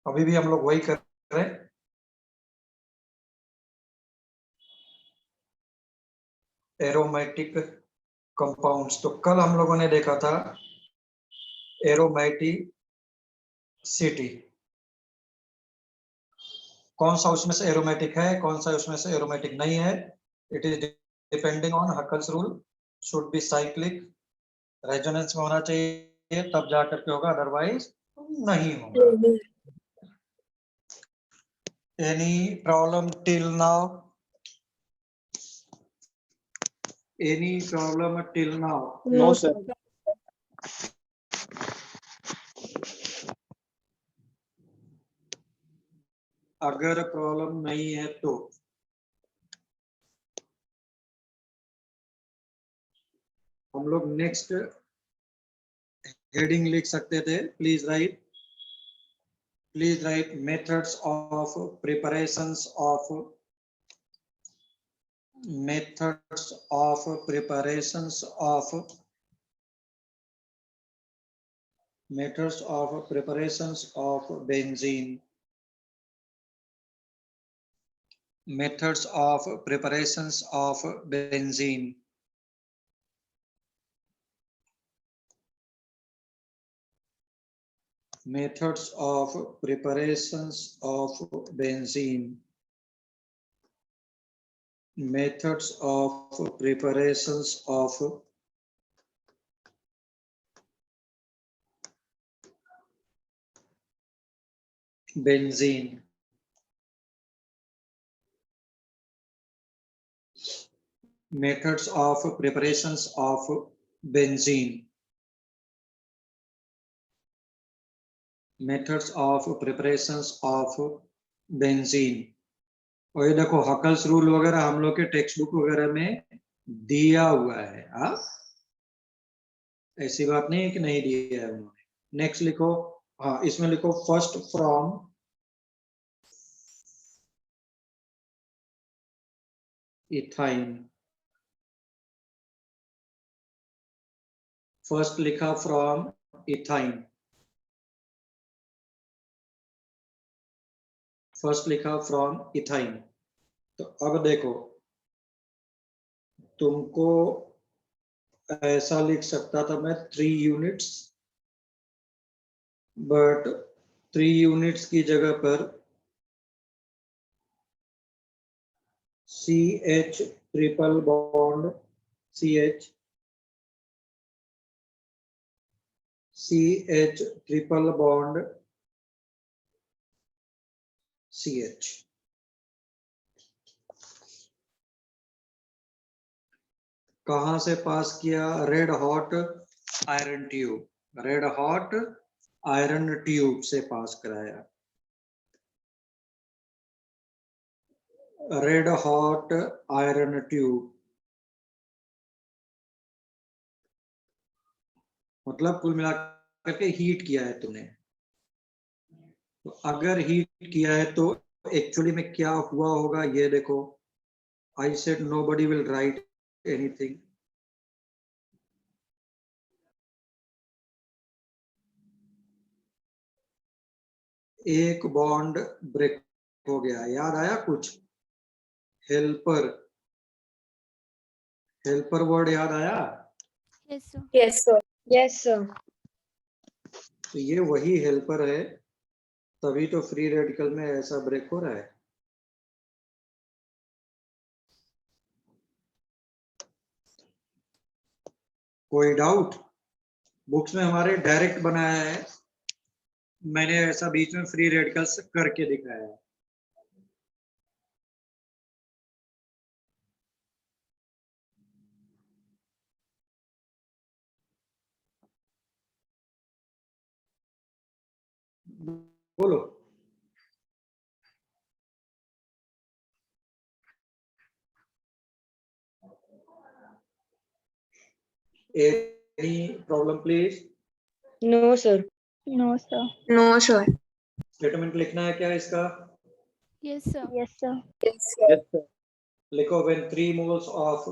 अभी भी हम लोग वही कर रहे हैं। Aromatic compounds. तो कल हम लोगों ने देखा था एरोमेटिसिटी, कौन सा उसमें से एरोमेटिक है, कौन सा उसमें से एरोमेटिक नहीं है। It is depending on Huckel's rule, should be cyclic, resonance में होना चाहिए तब जा करके होगा, अदरवाइज नहीं होगा। Any problem till now? Any problem till now? No sir. अगर प्रॉब्लम नहीं है तो हम लोग नेक्स्ट हेडिंग लिख सकते थे। Please right methods of preparations of benzene. Methods of preparations of benzene. Methods of preparations of benzene. Methods of preparations of benzene. Methods of preparations of benzene. Methods of preparations of benzene. और ये देखो Huckel's rule वगैरह हम लोग के text book वगैरह में दिया हुआ है। हाँ, ऐसी बात नहीं है कि नहीं दिया है उन्होंने। नेक्स्ट लिखो, हाँ इसमें लिखो फर्स्ट फ्रॉम इथाइन। फर्स्ट लिखा फ्रॉम इथाइन, फर्स्ट लिखा फ्रॉम इथाइन। तो अब देखो, तुमको ऐसा लिख सकता था मैं 3 यूनिट्स, बट 3 यूनिट्स की जगह पर CH triple bond CH triple bond CH। कहां से पास किया? Red hot iron tube, red hot iron tube से पास कराया। रेड हॉट आयरन ट्यूब मतलब कुल मिलाकर के हीट किया है तुमने। तो अगर हीट किया है तो एक्चुअली में क्या हुआ होगा ये देखो। I said nobody will write anything. एक बॉन्ड ब्रेक हो गया, याद आया कुछ? हेल्पर, हेल्पर वर्ड याद आया? Yes sir. Yes sir. Yes sir. तो ये वही हेल्पर है, तभी तो फ्री रेडिकल में ऐसा ब्रेक हो रहा है। कोई डाउट? बुक्स में हमारे डायरेक्ट बनाया है, मैंने ऐसा बीच में फ्री रेडिकल्स करके दिखाया है। बोलो। Any problem please? No sir. No sir. No sir. Statement लिखना है क्या इसका? Yes sir. Yes sir. Yes sir. लिखो when 3 moles of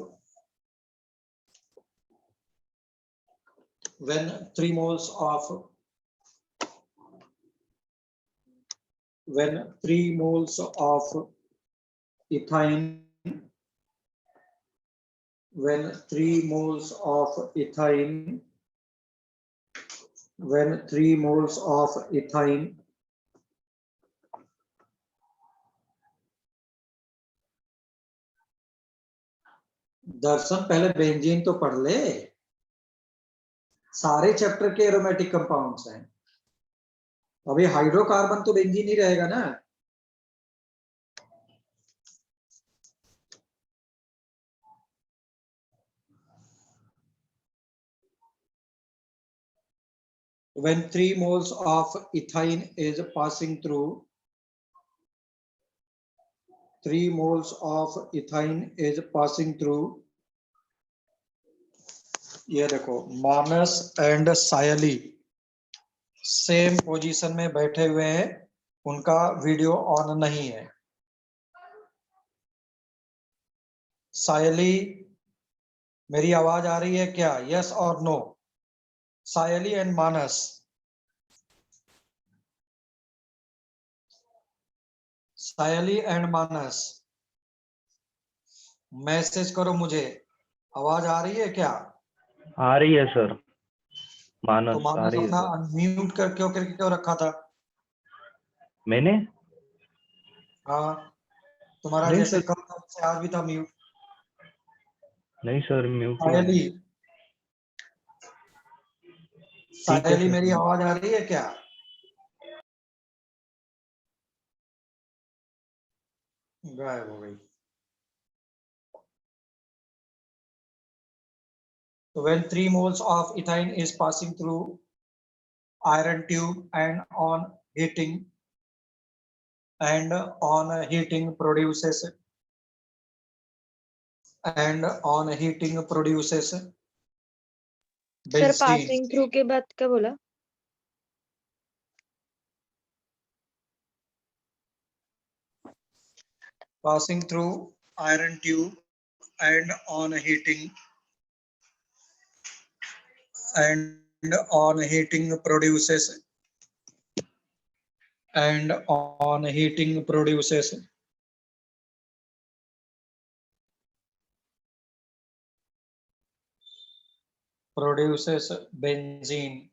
when 3 moles of when 3 moles of ethane, when 3 moles of ethane, when 3 moles of ethane दर्शन पहले benzene तो पढ़ ले, सारे चैप्टर के एरोमेटिक कंपाउंड्स हैं, अभी हाइड्रोकार्बन तो बेंजीन ही रहेगा ना। When 3 moles of ethane is passing through, 3 moles of ethane is passing through, ये देखो मानस एंड सायली सेम पोजीशन में बैठे हुए हैं, उनका वीडियो ऑन नहीं है। सायली मेरी आवाज आ रही है क्या? यस और no? Sayali and Manas, Sayali and Manas message करो मुझे, आवाज आ रही है क्या? आ रही है सर। तो मानस आ मानस रही है अपना सर। अनम्यूट कर क्यों रखा था? मैंने हाँ, तुम्हारा नहीं जैसे सर, कल था वैसे आज भी था म्यूट। नहीं सर, म्यूट सायली, ठीक है सायली सर। मेरी आवाज आ रही है क्या? गायब हो गई। So when 3 moles of ethane is passing through iron tube and on heating produces sir benzene. Passing through के बाद क्या बोला? Passing through iron tube and on heating produces benzene.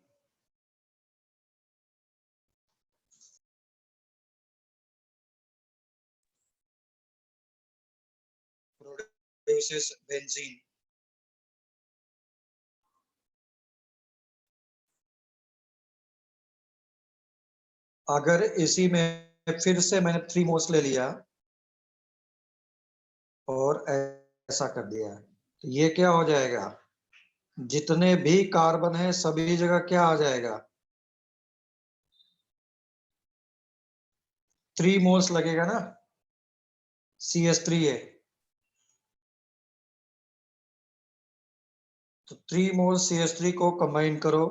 Produces benzene. अगर इसी में फिर से मैंने 3 मोल्स ले लिया और ऐसा कर दिया, तो ये क्या हो जाएगा? जितने भी कार्बन है सभी जगह क्या आ जाएगा? 3 मोल्स लगेगा ना, CH3 है, तो 3 मोल्स CH3 को कंबाइन करो,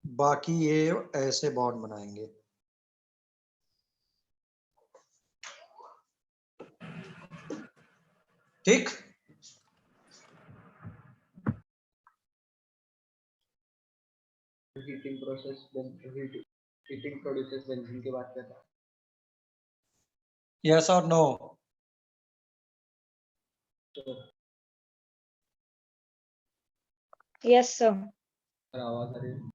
बाकी ये ऐसे बॉन्ड बनाएंगे। ठीक, heating process heating produces benzene के बाद क्या था? यस और नो? Yes sir. आवाज आ रही है?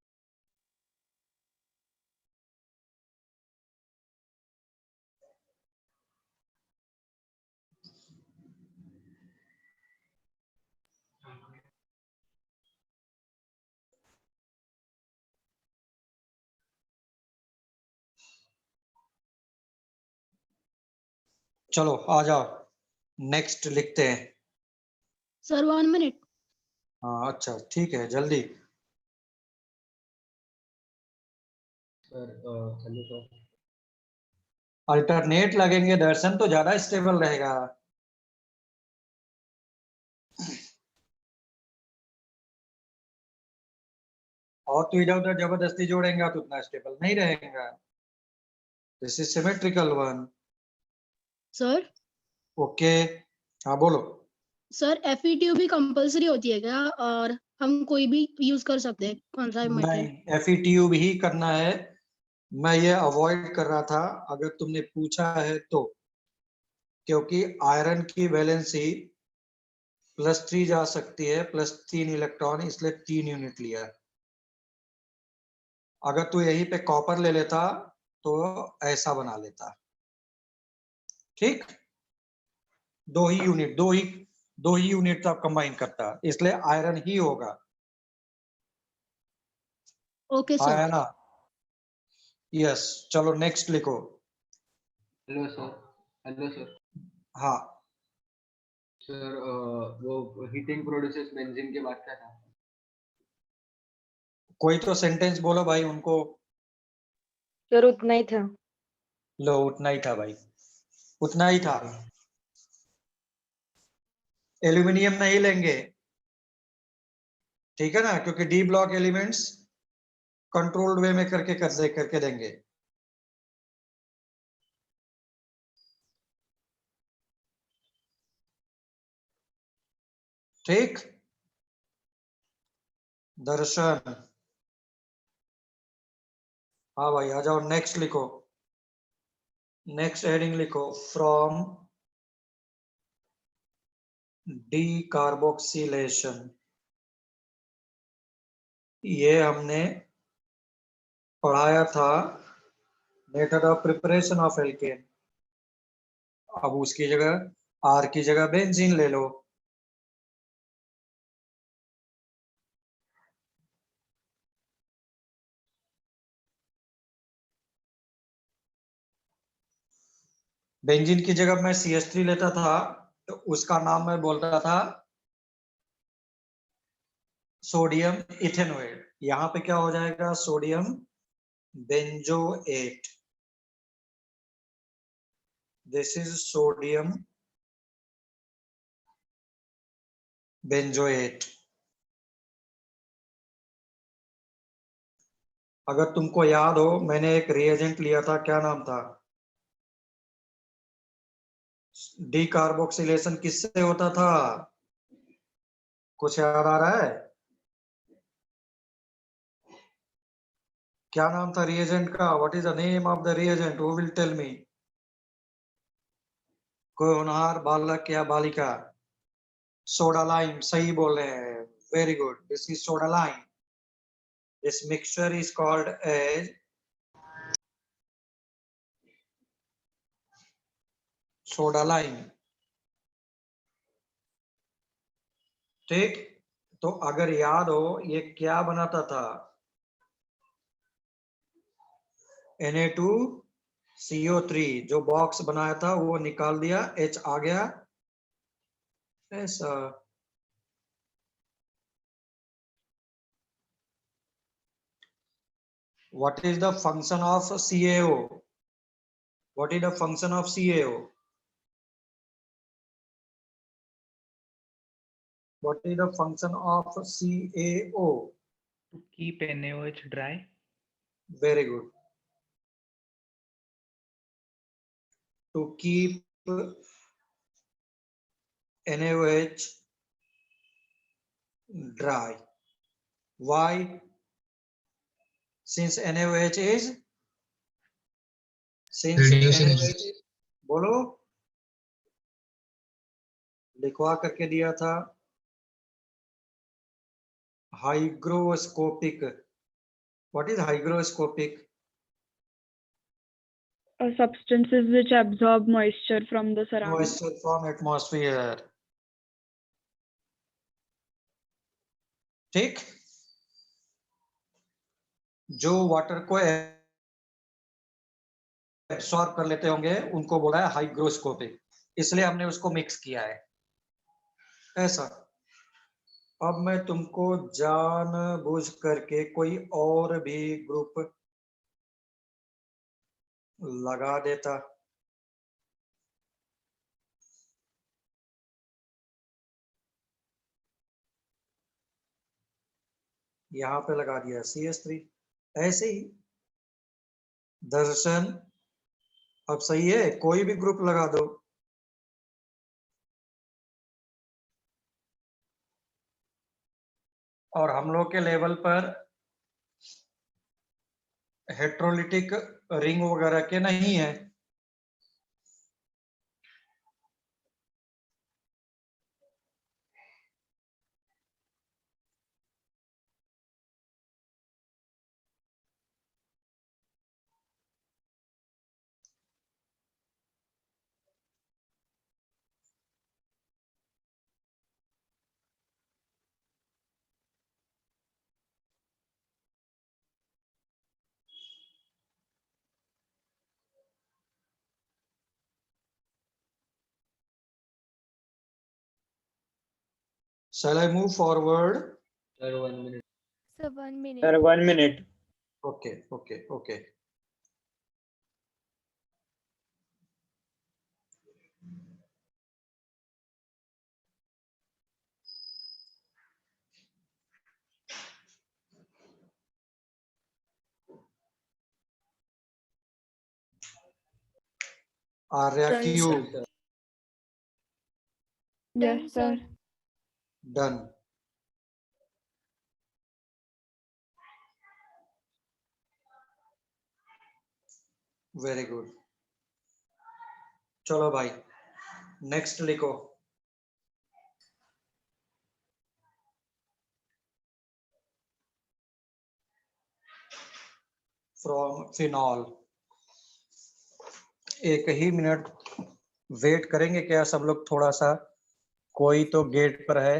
चलो आ जाओ, नेक्स्ट लिखते हैं। Sir 1 minute. हाँ अच्छा ठीक है, जल्दी। Sir hello sir. अल्टरनेट लगेंगे दर्शन, तो ज्यादा स्टेबल रहेगा। और तो इधर उधर जबरदस्ती जोड़ेंगे तो उतना स्टेबल नहीं रहेगा। This is symmetrical one. Sir okay, हाँ बोलो। सर FETU भी कंपलसरी होती है क्या, और हम कोई भी यूज कर सकते हैं, कौन सा मेथड? नहीं, FETU भी करना है। मैं ये अवॉइड कर रहा था अगर तुमने पूछा है तो, क्योंकि आयरन की वैलेंसी +3 जा सकती है, +3 इलेक्ट्रॉन, इसलिए 3 यूनिट लिया। अगर तू यहीं पे कॉपर ले लेता तो ऐसा बना लेता। ठीक, दो ही यूनिट तक कंबाइन करता, इसलिए आयरन ही होगा। ओके हाँ सर। है ना? यस, चलो नेक्स्ट लिखो। Hello sir. Hello sir. हाँ, सर वो हीटिंग प्रोड्यूसेस बेंजीन के बाद क्या था? कोई तो सेंटेंस बोलो भाई उनको। सर उतना ही था। लो, उतना ही था भाई, उतना ही था। एल्यूमिनियम नहीं लेंगे, ठीक है ना, क्योंकि D block elements controlled way में करके देंगे। ठीक, दर्शन। हाँ भाई, आ जाओ, नेक्स्ट लिखो। नेक्स्ट हेडिंग लिखो, फ्रॉम डीकार्बोक्सिलेशन। ये हमने पढ़ाया था, method of preparation of alkene. अब उसकी जगह आर की जगह बेंजीन ले लो। बेंजीन की जगह मैं CH3 लेता था तो उसका नाम मैं बोलता था सोडियम इथेनोएट। यहाँ पे क्या हो जाएगा, sodium benzoate. This is sodium benzoate. अगर तुमको याद हो, मैंने एक रिएजेंट लिया था, क्या नाम था? डीकार्बोक्सिलेशन किससे होता था? कुछ याद आ रहा है? क्या नाम था रिएजेंट का? What is the name of the reagent? Who will tell me? कोई होनहार बालक या बालिका? सोडा लाइम, सही बोल रहे हैं, very good, this is soda lime. This mixture is called as soda lime. ठीक, तो अगर याद हो ये क्या बनाता था? Na2CO3, जो बॉक्स बनाया था वो निकाल दिया, H आ गया, ऐसा। What is the function of CaO? What is the function of CaO? What is the function of CaO? To keep NaOH dry. Very good. To keep NaOH dry. Why? Since NaOH is बोलो, लिखवा करके दिया था, hygroscopic. What is hygroscopic? Substances which absorb moisture from the surrounding. Moisture from atmosphere. ठीक, जो water को absorb कर लेते होंगे उनको बोला है हाइग्रोस्कोपिक, इसलिए हमने उसको मिक्स किया है, ऐसा। अब मैं तुमको जानबूझ करके कोई और भी ग्रुप लगा देता। यहाँ पे लगा दिया CH3, ऐसे ही। दर्शन, अब सही है, कोई भी ग्रुप लगा दो। और हम लोग के लेवल पर हेट्रोलिटिक रिंग वगैरह के नहीं है। Shall I move forward? Sir, 1 minute. Sir, 1 minute. Sir, 1 minute. Okay. Arya Done, cube. Sir. Yes, Done, sir. sir. Done. Very good. चलो भाई नेक्स्ट लिखो। From phenol. एक ही मिनट वेट करेंगे क्या सब लोग थोड़ा सा? कोई तो गेट पर है,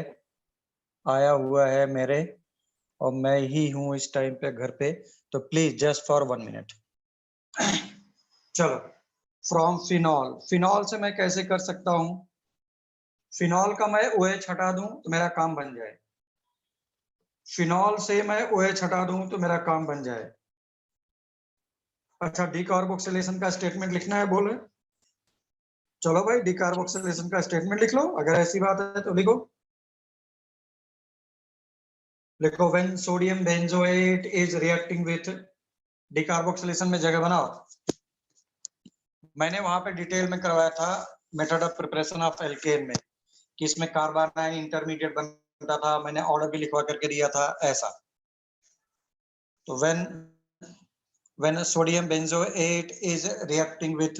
आया हुआ है मेरे, और मैं ही हूं इस टाइम पे घर पे, तो प्लीज जस्ट फॉर 1 मिनट। चलो फ्रॉम फिनॉल। फिनॉल से मैं कैसे कर सकता हूं? फिनॉल का मैं OH हटा दूं तो मेरा काम बन जाए। फिनॉल से मैं OH हटा दूं तो मेरा काम बन जाए। अच्छा, डिकार्बोक्सिलेशन का स्टेटमेंट लिखना है बोले? चलो भाई डिकार्बोक्सिलेशन का स्टेटमेंट लिख लो, अगर ऐसी बात है तो लिखो। लिखो when sodium benzoate is reacting with, decarboxylation में जगह बनाओ। मैंने वहां पे डिटेल में करवाया था method of preparation of alkene में, कि इसमें कार्बोनाइल इंटरमीडिएट बनता था, मैंने ऑर्डर भी लिखवा करके दिया था ऐसा। तो when sodium benzoate is reacting with,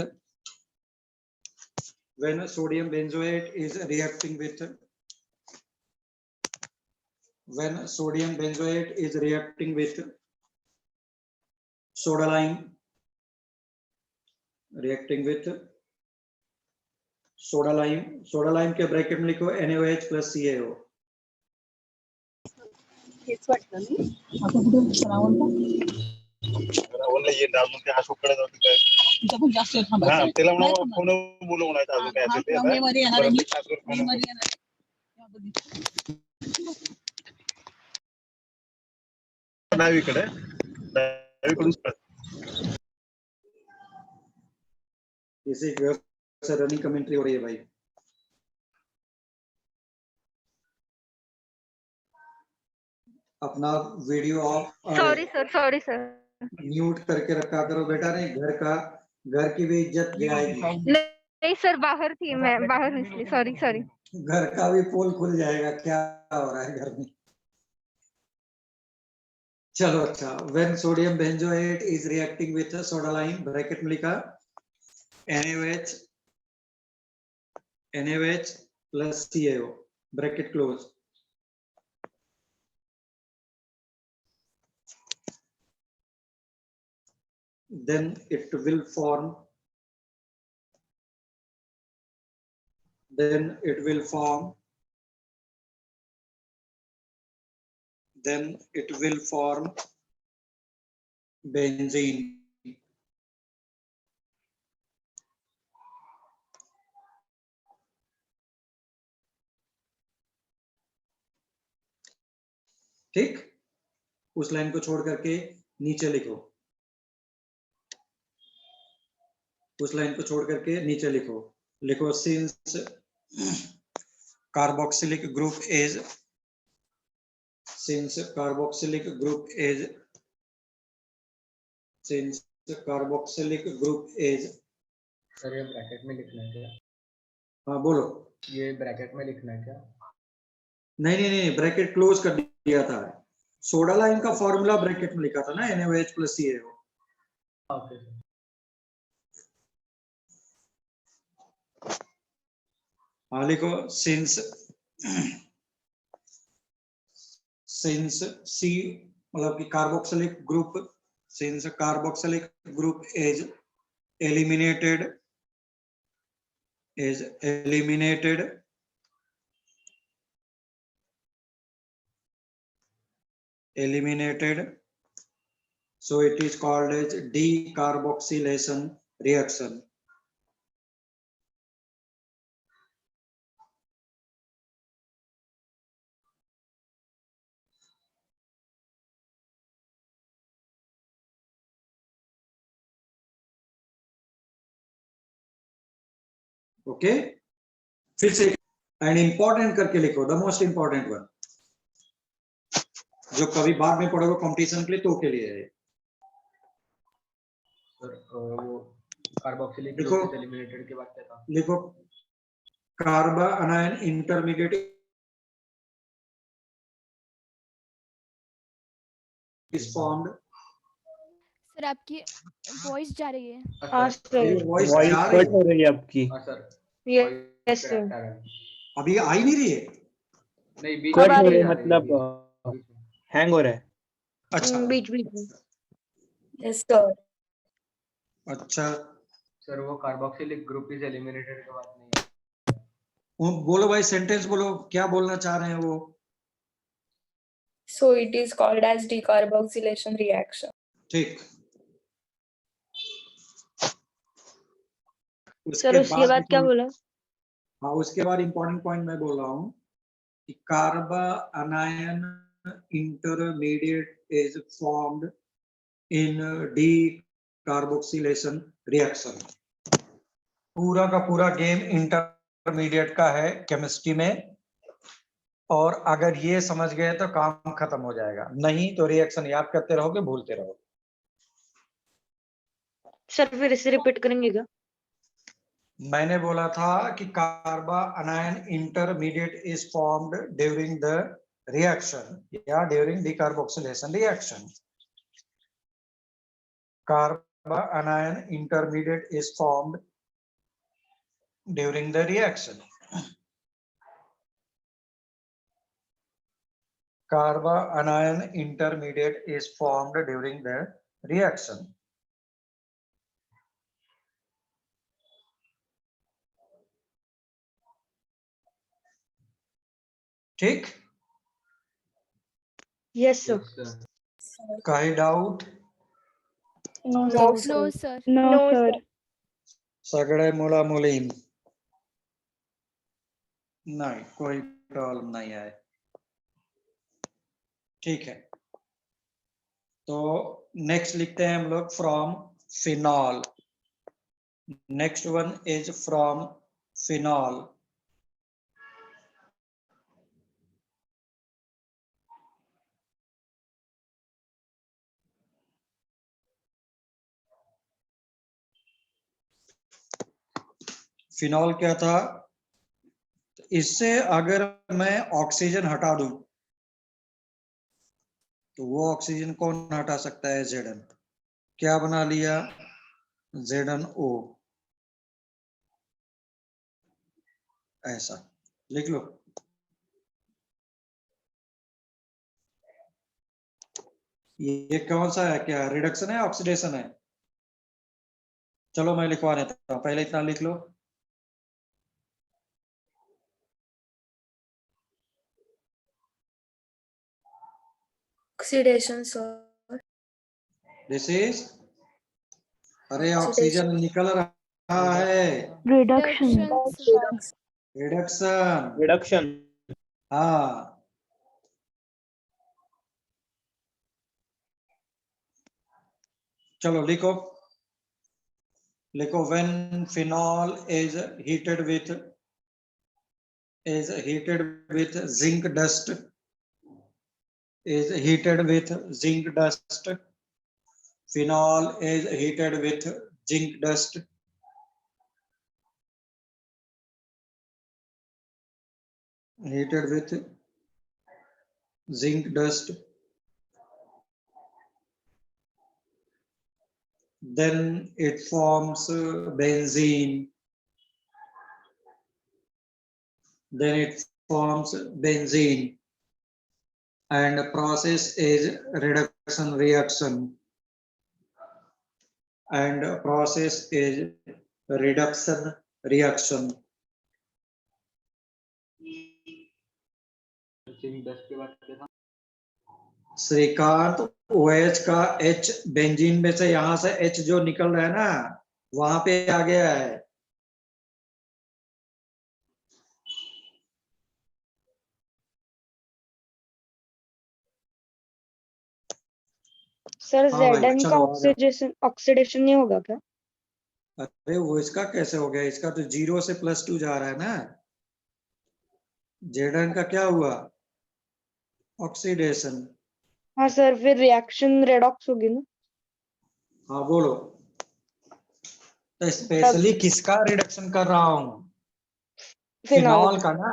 when sodium benzoate is reacting with, when sodium benzoate is reacting with soda lime, reacting with soda lime के ब्रैकेट में लिखो NaOH plus CaO। राहुलला ये अजून ते अशोक कडे जाऊ काय पण जास्त थांबायचं हां त्याला म्हणून फोन बोलवण्याचं अजून काय असेल ते आता मध्ये येणार आहे मी मध्ये येणार डावीकडे किसी घर से रनिंग कमेंट्री हो रही है भाई। अपना video of, sorry sir mute करके रखा करो बेटा, नहीं घर की भी इज्जत जाएगी। नहीं सर, बाहर थी मैं, बाहर निकली, सॉरी। घर का भी पोल खुल जाएगा, क्या हो रहा है घर में। चलो अच्छा, when sodium benzoate is reacting with soda lime, bracket में लिखा NaOH plus CaO, bracket close. then it will form benzene। ठीक, उस लाइन को छोड़ करके नीचे लिखो, उस लाइन को छोड़ करके नीचे लिखो since carboxylic group is sir ये ब्रैकेट में लिखना है क्या? हाँ बोलो। ये ब्रैकेट में लिखना है क्या? नहीं नहीं नहीं, ब्रैकेट क्लोज कर दिया था। सोडा लाइम का फॉर्मूला ब्रैकेट में लिखा था ना, NaOH + CaO। Okay sir. हाँ लिखो, सिंस C मतलब कि carboxylic group, since carboxylic group is eliminated so it is called as decarboxylation reaction. Okay, फिर से एंड इंपॉर्टेंट करके लिखो, द मोस्ट इंपॉर्टेंट वन, जो कभी बाद में पढ़ोगे कंपटीशन के लिए, तो के लिए है। सर वो कार्बोक्सिलिक लिखो। ग्रुप एलिमिनेटेड के बाद क्या था? लिखो, carbanion intermediate is formed. Sir आपकी वॉइस जा रही है। हाँ सर। वॉइस वॉइस जा कट हो रही है आपकी। हाँ सर। Yes sir. अभी आई नहीं रही है। नहीं, बीच कट में हो जा रही है, रही है, मतलब बीच में। हैंग हो रहा है। अच्छा बीच बीच में। Yes sir. अच्छा, सर वो कार्बोक्सिलिक ग्रुप इज एलिमिनेटेड के बाद नहीं है। वो बोलो भाई, सेंटेंस बोलो, क्या बोलना चाह रहे हैं वो। So it is called as decarboxylation reaction. ठीक, सर उसके बाद क्या बोला? हाँ, उसके बाद इंपॉर्टेंट पॉइंट मैं बोल रहा हूँ कि carbanion intermediate is formed in decarboxylation reaction. पूरा का पूरा गेम इंटरमीडिएट का है केमिस्ट्री में, और अगर ये समझ गए तो काम खत्म हो जाएगा, नहीं तो रिएक्शन याद करते रहोगे, भूलते रहोगे। सर फिर इसे रिपीट करेंगे क्या? मैंने बोला था कि carbanion intermediate is formed during the reaction या during decarboxylation reaction. Carbanion intermediate is formed during the reaction. Carba anion intermediate is formed during the reaction. ठीक, Yes sir. Yes, sir. कोई doubt? No no sir. Sir. No, sir. सगळे मुला मुलीन, नहीं कोई problem नहीं है। ठीक है, तो नेक्स्ट लिखते हैं हम लोग from phenol. Next one is from phenol. Phenol क्या था? इससे अगर मैं ऑक्सीजन हटा दूं तो वो ऑक्सीजन कौन हटा सकता है? Zn। क्या बना लिया? ZnO। ऐसा लिख लो। ये कौन सा है? क्या रिडक्शन है, ऑक्सीडेशन है? चलो मैं लिखवा देता हूं, पहले इतना लिख लो। Oxidation sir. दिस इज, अरे ऑक्सीजन निकल रहा है, Reduction. रिडक्शन। रिडक्शन। हाँ, चलो लिखो, लिखो when phenol is heated with zinc dust, is heated with zinc dust. Phenol is heated with zinc dust. Heated with zinc dust, then it forms benzene, and process is reduction reaction, zinc dust के बाद क्या था? Shrikant, OH का H benzene में से यहां से H जो निकल रहा है ना, वहां पे आ गया है। सर हाँ भाई, Zn का चलो आ जाओ। ऑक्सीडेशन नहीं होगा क्या? अरे वो इसका कैसे हो गया? इसका तो 0 से +2 जा रहा है ना। Zn का क्या हुआ? ऑक्सीडेशन। हाँ सर, फिर रिएक्शन रेडॉक्स होगी ना? हाँ बोलो। तो स्पेशली किसका रिडक्शन कर रहा हूँ? फिनॉल। फिनॉल का ना।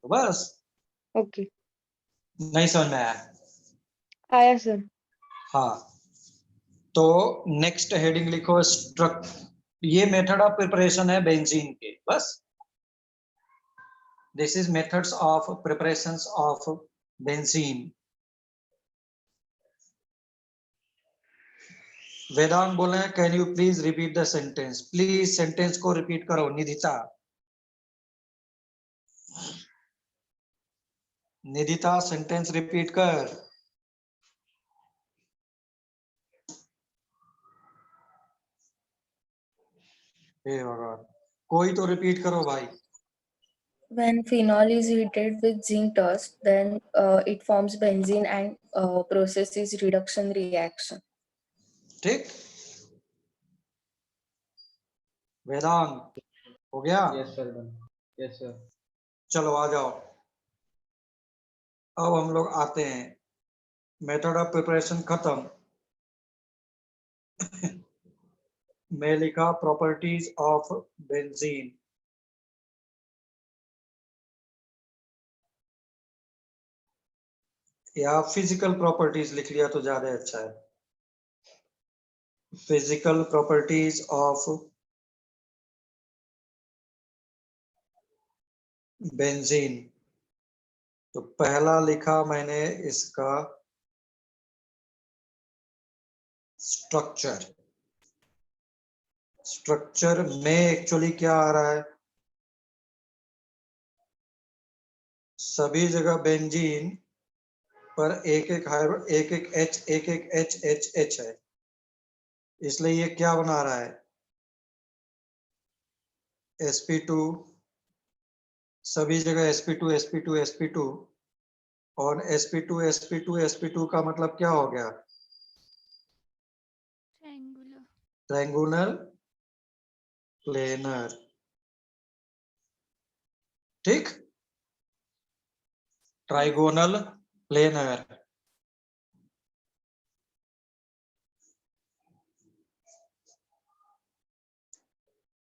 तो बस, ओके, नहीं समझ में आया? आया सर। हाँ, तो नेक्स्ट हेडिंग लिखो ये मेथड ऑफ प्रिपरेशन है बेंजीन के, बस। This is methods of preparations of benzene. Vedant बोले हैं, can you please repeat the sentence? Please sentence को रिपीट करो। निधिता सेंटेंस रिपीट कर। हे भगवान, कोई तो रिपीट करो भाई। When phenol is heated with zinc dust, then it forms benzene and process is reduction reaction. ठीक, वेदांत हो गया? Yes sir, done. Yes sir. चलो आ जाओ। अब हम लोग आते हैं, मेथड ऑफ प्रिपरेशन खत्म। मैं लिखा प्रॉपर्टीज ऑफ बेंजीन। या फिजिकल प्रॉपर्टीज लिख लिया तो ज्यादा अच्छा है। Physical properties of benzene. तो पहला लिखा मैंने इसका स्ट्रक्चर। स्ट्रक्चर में एक्चुअली क्या आ रहा है? सभी जगह बेंजीन पर एक एक H, एक H है, इसलिए ये क्या बना रहा है? sp2, सभी जगह sp2 और sp2 का मतलब क्या हो गया? ट्रायंगुलर। Triangular planar. ठीक, ट्राइगोनल प्लेनर।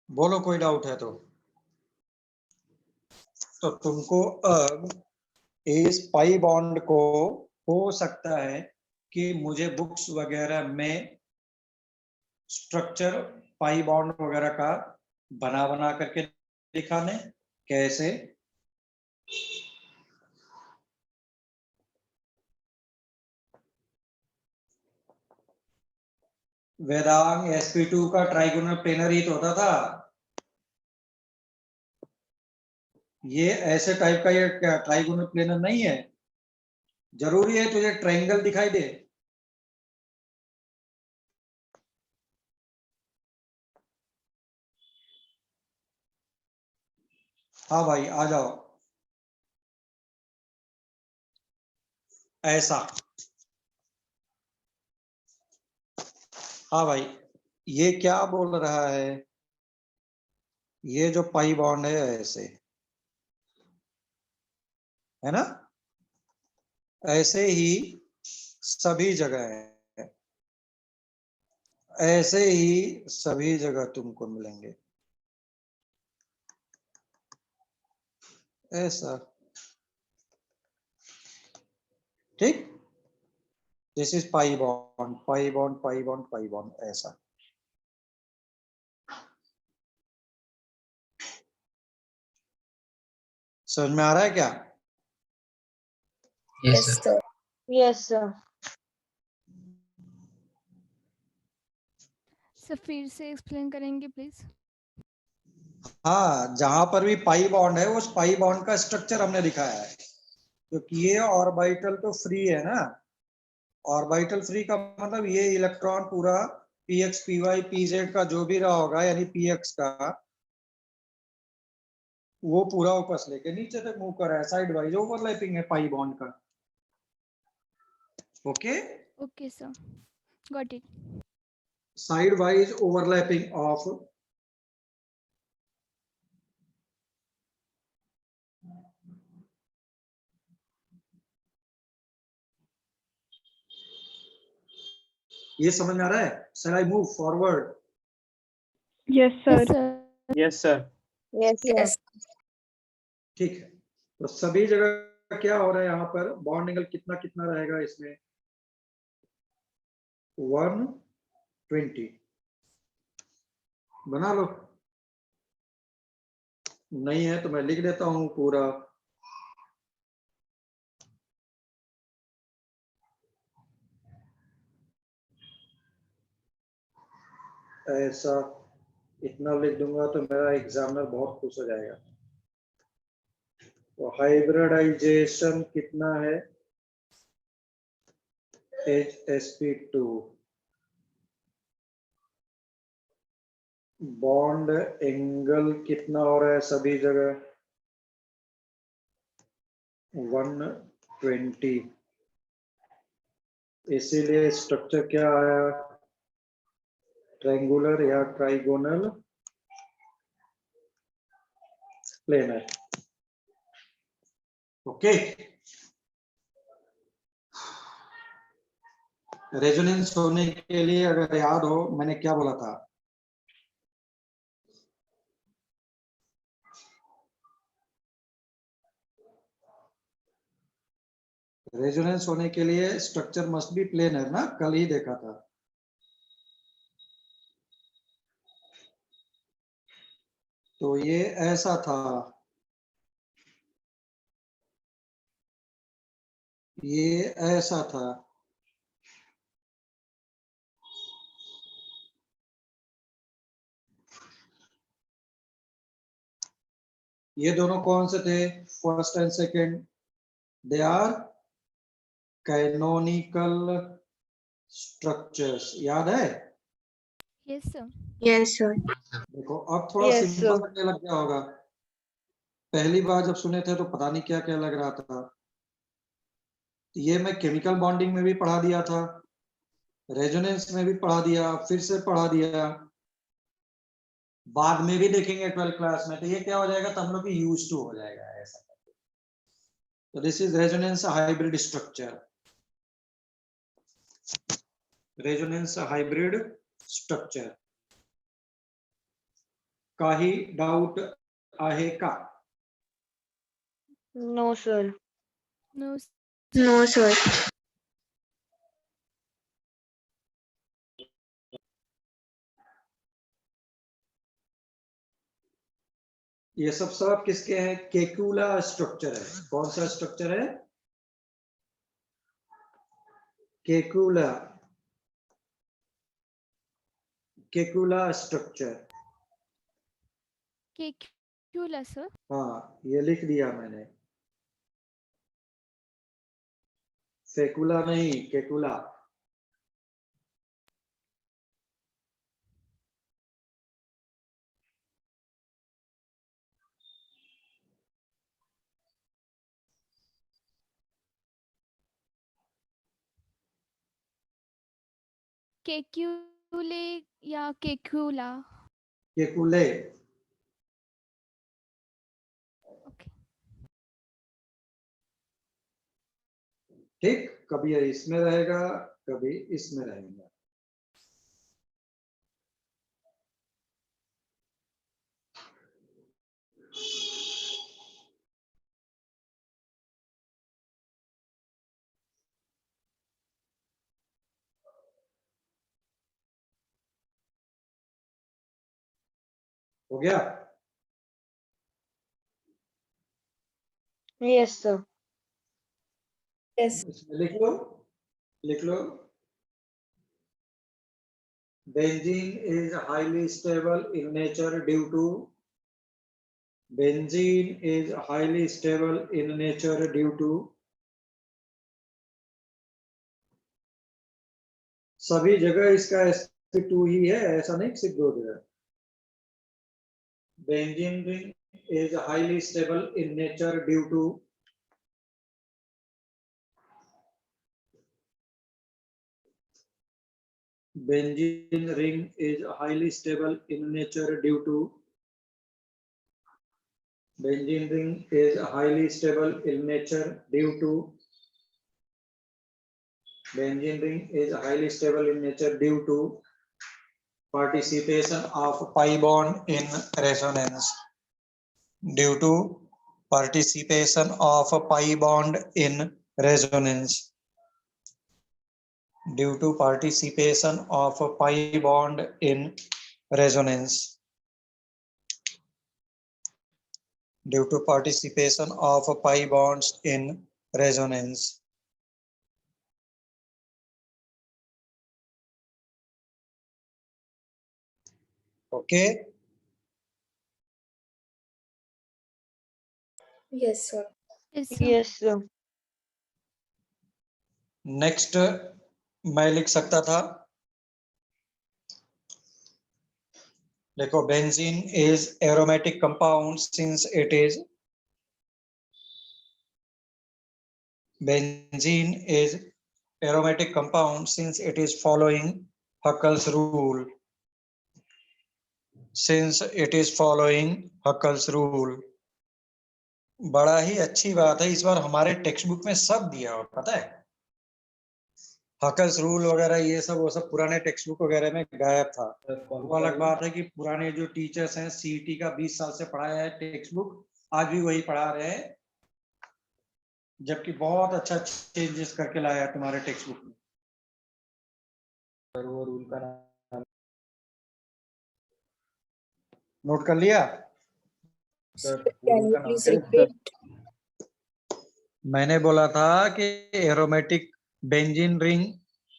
बोलो कोई डाउट है तो तुमको अब इस पाई बॉन्ड को, हो सकता है कि मुझे बुक्स वगैरह में स्ट्रक्चर पाई बॉन्ड वगैरह का बना करके दिखाने। कैसे? वेदांग sp2 का ट्राइगोनल प्लेनर ही तो होता था। ये ऐसे टाइप का ये ट्राइगोनल प्लेनर नहीं है। जरूरी है तुझे ट्रायंगल दिखाई दे? हाँ भाई आ जाओ। ऐसा, हाँ भाई, ये क्या बोल रहा है? ये जो पाई बॉन्ड है ऐसे है ना, ऐसे ही सभी जगह है, ऐसे ही सभी जगह तुमको मिलेंगे। ऐसा ठीक, this is pi bond, pi bond, pi bond, pi bond, ऐसा। समझ में आ रहा है क्या? Yes, sir. Yes, sir. Sir फिर से एक्सप्लेन करेंगे प्लीज? हाँ, जहां पर भी पाई बॉन्ड है उस पाई बॉन्ड का स्ट्रक्चर हमने दिखाया है, क्योंकि ये ऑर्बिटल तो फ्री है ना। ऑर्बिटल फ्री का मतलब ये इलेक्ट्रॉन पूरा px py pz का जो भी रहा होगा, यानी px का, वो पूरा ऊपर से लेके नीचे तक मूव कर रहा है। साइड वाइज ओवरलैपिंग है पाई बॉन्ड का। Okay, okay sir, got it. Side wise overlapping of ये समझ में आ रहा है? Shall I move forward? Yes, sir. Yes sir. Yes sir. Yes, sir. Yes. ठीक है, तो सभी जगह क्या हो रहा है यहाँ पर? बॉन्ड एंगल कितना कितना रहेगा इसमें? 120। बना लो, नहीं है तो मैं लिख देता हूं पूरा। ऐसा इतना लिख दूंगा तो मेरा एग्जामिनर बहुत खुश हो जाएगा। तो हाइब्रिडाइजेशन कितना है? HSP2। बॉन्ड एंगल कितना हो रहा है सभी जगह? 120। इसीलिए स्ट्रक्चर क्या आया? ट्रायंगुलर या ट्राइगोनल प्लेनर। ओके, रेजोनेंस होने के लिए अगर याद हो मैंने क्या बोला था? रेजोनेंस होने के लिए स्ट्रक्चर मस्ट बी प्लेनर ना, कल ही देखा था। तो ये ऐसा था, ये ऐसा था, ये दोनों कौन से थे? First and second, they are canonical structures. याद है? Yes sir. Yes, sir. देखो अब थोड़ा Yes, सिंपल sir. लगने लग गया होगा। पहली बार जब सुने थे तो पता नहीं क्या क्या लग रहा था। ये मैं केमिकल बॉन्डिंग में भी पढ़ा दिया था, रेजोनेंस में भी पढ़ा दिया, फिर से पढ़ा दिया, बाद में भी देखेंगे 12th क्लास में। तो ये क्या हो जाएगा, तो हम लोग की यूज टू हो जाएगा ऐसा। तो this is resonance hybrid structure. Resonance hybrid structure. काही डाउट आहे का? No, sir. No No, sir. ये सब किसके हैं? केकुला स्ट्रक्चर है। कौन सा स्ट्रक्चर है? केकुला, केकुला स्ट्रक्चर। केक्यूला सर। हाँ, ये लिख दिया मैंने, फेकुला नहीं, केकुला। केक्यूले या केक्यूला? केकुले। ओके। ठीक, कभी ये इसमें रहेगा, कभी इसमें रहेगा। हो गया? Yes, sir. Yes. इसमें लिख लो, लिख लो। Benzene is highly stable in nature due to benzene is highly stable in nature due to सभी जगह इसका sp2 ही है, ऐसा नहीं सिर्फ 2 जगह। Benzene ring is highly stable in nature due to benzene ring is highly stable in nature due to benzene ring is highly stable in nature due to benzene ring is highly stable in nature due to participation of pi bond in resonance. Due to participation of pi bond in resonance. Due to participation of pi bond in resonance. Due to participation of pi bonds in resonance. Okay. Yes, sir. Yes, sir. Yes, sir. Next मैं लिख सकता था, देखो benzene is aromatic compound since it is benzene is aromatic compound since it is following Huckel's rule. Since it is following Huckel's rule. बड़ा ही अच्छी बात है, इस बार हमारे टेक्स्ट बुक में सब दिया हुआ, पता है हकल्स रूल वगैरह ये सब, वो सब पुराने टेक्स्ट बुक वगैरह में गायब था। वो अलग बात है कि पुराने जो टीचर्स हैं सीईटी का 20 साल से पढ़ाया है टेक्स्ट बुक, आज भी वही पढ़ा रहे हैं, जबकि बहुत अच्छा चेंजेस करके लाया है तुम्हारे टेक्स्ट बुक में। वो रूल का नाम नोट कर लिया? Can you please repeat? मैंने बोला था कि aromatic benzene ring,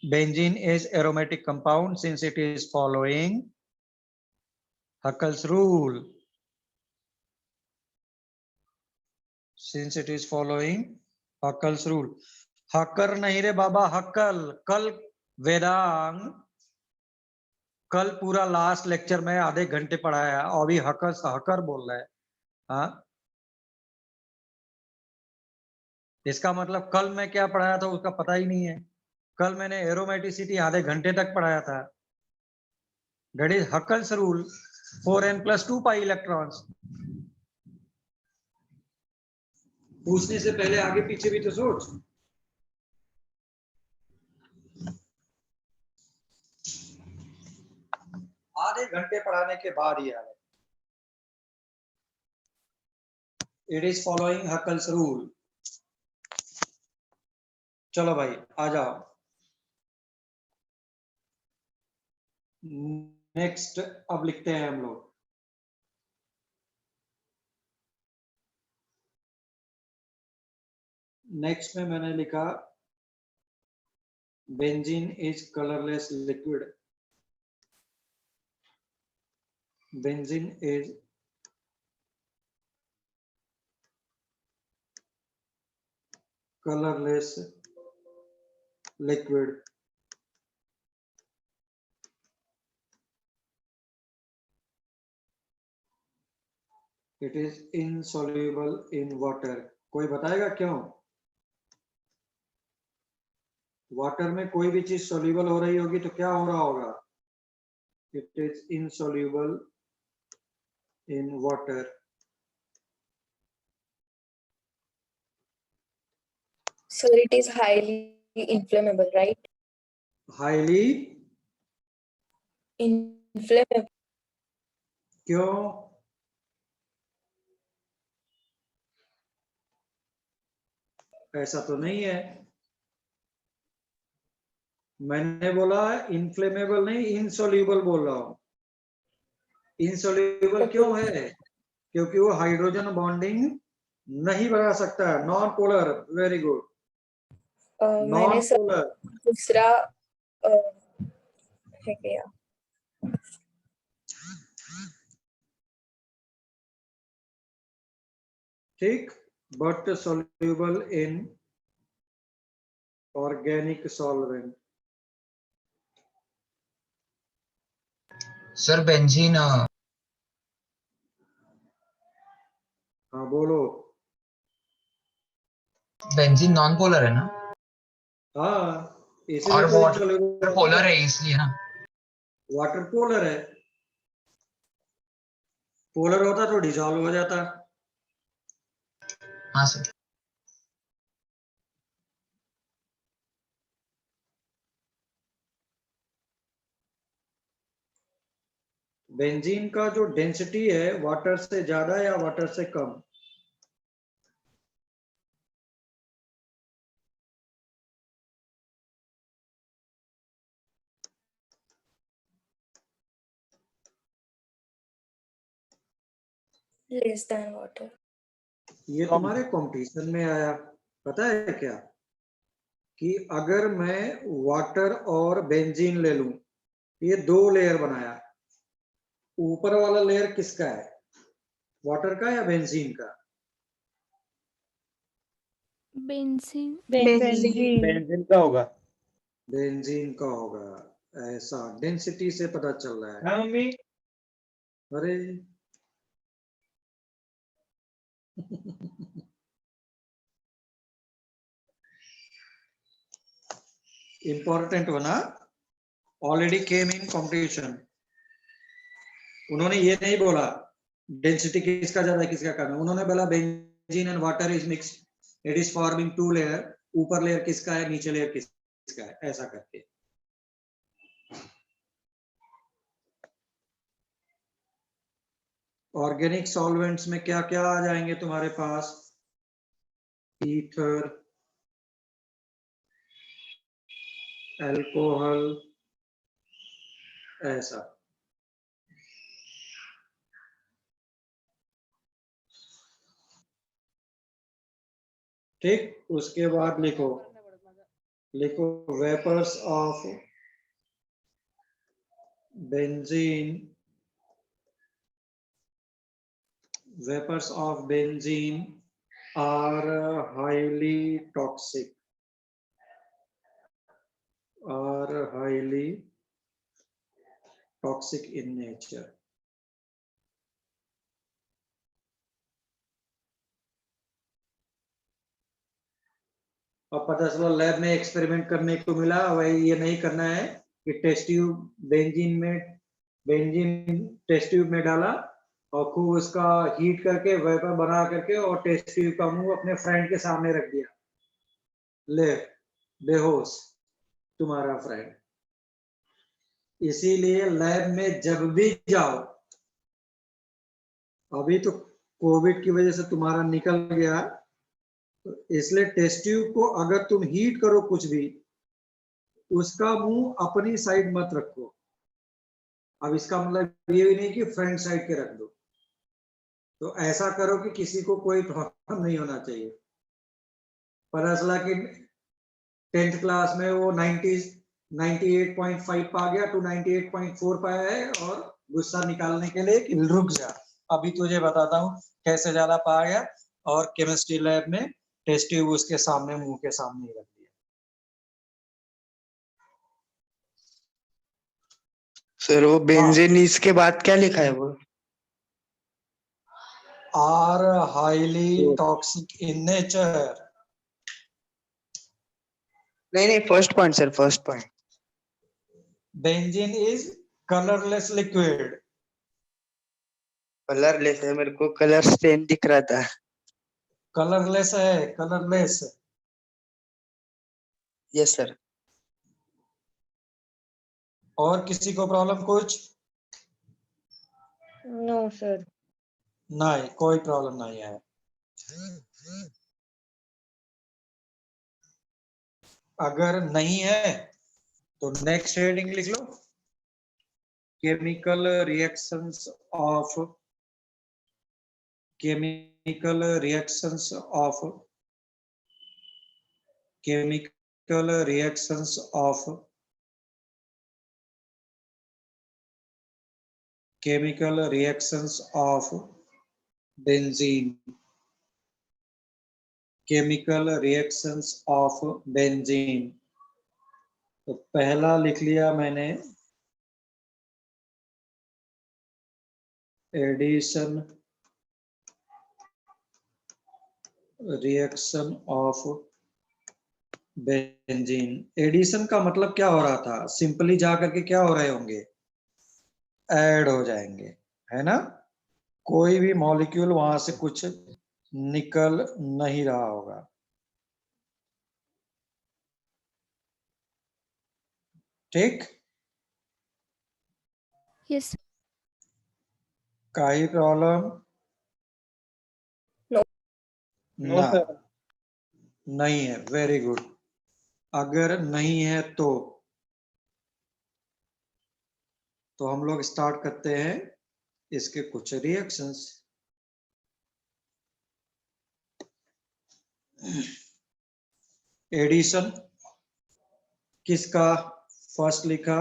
benzene is aromatic compound since it is following Huckel's rule. Since it is following Huckel's rule. हक्कर नहीं रे बाबा, हक्कल। कल वेदांग, कल पूरा लास्ट लेक्चर में आधे घंटे पढ़ाया और अभी हक्कर हक्कर बोल रहा है। हाँ, इसका मतलब कल मैं क्या पढ़ाया था उसका पता ही नहीं है। कल मैंने एरोमेटिसिटी आधे घंटे तक पढ़ाया था। That is Huckel's rule, 4n+2 pi electrons. पूछने से पहले आगे पीछे भी तो सोच। आधे घंटे पढ़ाने के बाद ही आ गए। It is following Huckel's rule. चलो भाई आ जाओ। नेक्स्ट अब लिखते हैं हम लोग। नेक्स्ट में मैंने लिखा benzene is colourless liquid. Benzene is colourless liquid. It is insoluble in water. कोई बताएगा क्यों? वाटर में कोई भी चीज सोल्यूबल हो रही होगी तो क्या हो रहा होगा? It is insoluble in water. Sir, it is highly inflammable, right? Highly Inflammable. क्यों? ऐसा तो नहीं है। मैंने बोला इनफ्लेमेबल नहीं, इनसॉल्युबल बोल रहा हूं। इनसोल्यूबल क्यों है? क्योंकि वो हाइड्रोजन बॉन्डिंग नहीं बना सकता है। नॉन पोलर, वेरी गुड, मैंने नॉन सर पोलर। दूसरा है क्या? ठीक, but soluble in organic solvent. Sir benzene हाँ बोलो। बेंजीन नॉन पोलर है ना, हाँ इसलिए और तो वाटर insoluble पोलर है इसलिए ना। वाटर पोलर है, पोलर होता तो डिसॉल्व हो जाता। हाँ सर। बेंजीन का जो डेंसिटी है वाटर से ज्यादा या वाटर से कम? Less than water. ये तुम्हारे कंपटीशन में आया, पता है क्या? कि अगर मैं वाटर और बेंजीन ले लूं, ये दो लेयर बनाया, ऊपर वाला लेयर किसका है, वाटर का या बेंजीन का? बेंजीन। बेंजीन का होगा। बेंजीन का होगा, ऐसा डेंसिटी से पता चल रहा है। मम्मी अरे इंपॉर्टेंट हो ना, ऑलरेडी केम इन कंपटीशन। उन्होंने ये नहीं बोला डेंसिटी किसका ज्यादा है किसका कम है, उन्होंने बोला benzene and water is mixed, it is forming two layer, ऊपर लेयर किसका है नीचे लेयर किसका है, ऐसा करके। ऑर्गेनिक सॉल्वेंट्स में क्या क्या आ जाएंगे तुम्हारे पास? ईथर, अल्कोहल, ऐसा। ठीक, उसके बाद लिखो vapours of benzene, vapours of benzene are highly toxic, in nature. अब पता चला लैब में एक्सपेरिमेंट करने को मिला, वही ये नहीं करना है कि test tube benzene test tube में डाला और खूब उसका हीट करके वेपर बना करके और टेस्ट ट्यूब का मुंह अपने फ्रेंड के सामने रख दिया, ले बेहोश तुम्हारा फ्रेंड। इसीलिए लैब में जब भी जाओ, अभी तो कोविड की वजह से तुम्हारा निकल गया, तो इसलिए टेस्ट ट्यूब को अगर तुम हीट करो कुछ भी, उसका मुंह अपनी साइड मत रखो। अब इसका मतलब ये भी नहीं कि फ्रंट साइड के रख दो, तो ऐसा करो कि किसी को कोई प्रॉब्लम नहीं होना चाहिए। पता चला कि 10th क्लास में वो 98.5 पा गया टू 98.4 पाया है, और गुस्सा निकालने के लिए कि रुक जा, अभी तुझे बताता हूँ कैसे ज्यादा पा गया, और केमिस्ट्री लैब में टेस्ट ट्यूब उसके सामने मुंह के सामने रख दिया। सर वो बेंजीन इसके बाद क्या लिखा है वो? Are highly toxic in nature. नहीं first point sir, first point. Benzene is colourless liquid. Colourless है, मेरे को कलर स्टेन दिख रहा था। कलरलेस है, कलरलेस। Yes sir. और किसी को प्रॉब्लम कुछ? No sir. नहीं, कोई प्रॉब्लम नहीं है। अगर नहीं है तो नेक्स्ट हेडिंग लिख लो। chemical reactions of chemical reactions of chemical reactions of chemical reactions of benzene, chemical reactions of benzene। तो पहला लिख लिया मैंने addition reaction of benzene. Addition का मतलब क्या हो रहा था, सिंपली जा करके क्या हो रहे होंगे, ऐड हो जाएंगे, है ना। कोई भी मॉलिक्यूल वहां से कुछ निकल नहीं रहा होगा। ठीक, यस काही प्रॉब्लम नो ना, सर। नहीं है, वेरी गुड। अगर नहीं है तो हम लोग स्टार्ट करते हैं इसके कुछ रिएक्शंस। एडिशन किसका फर्स्ट लिखा,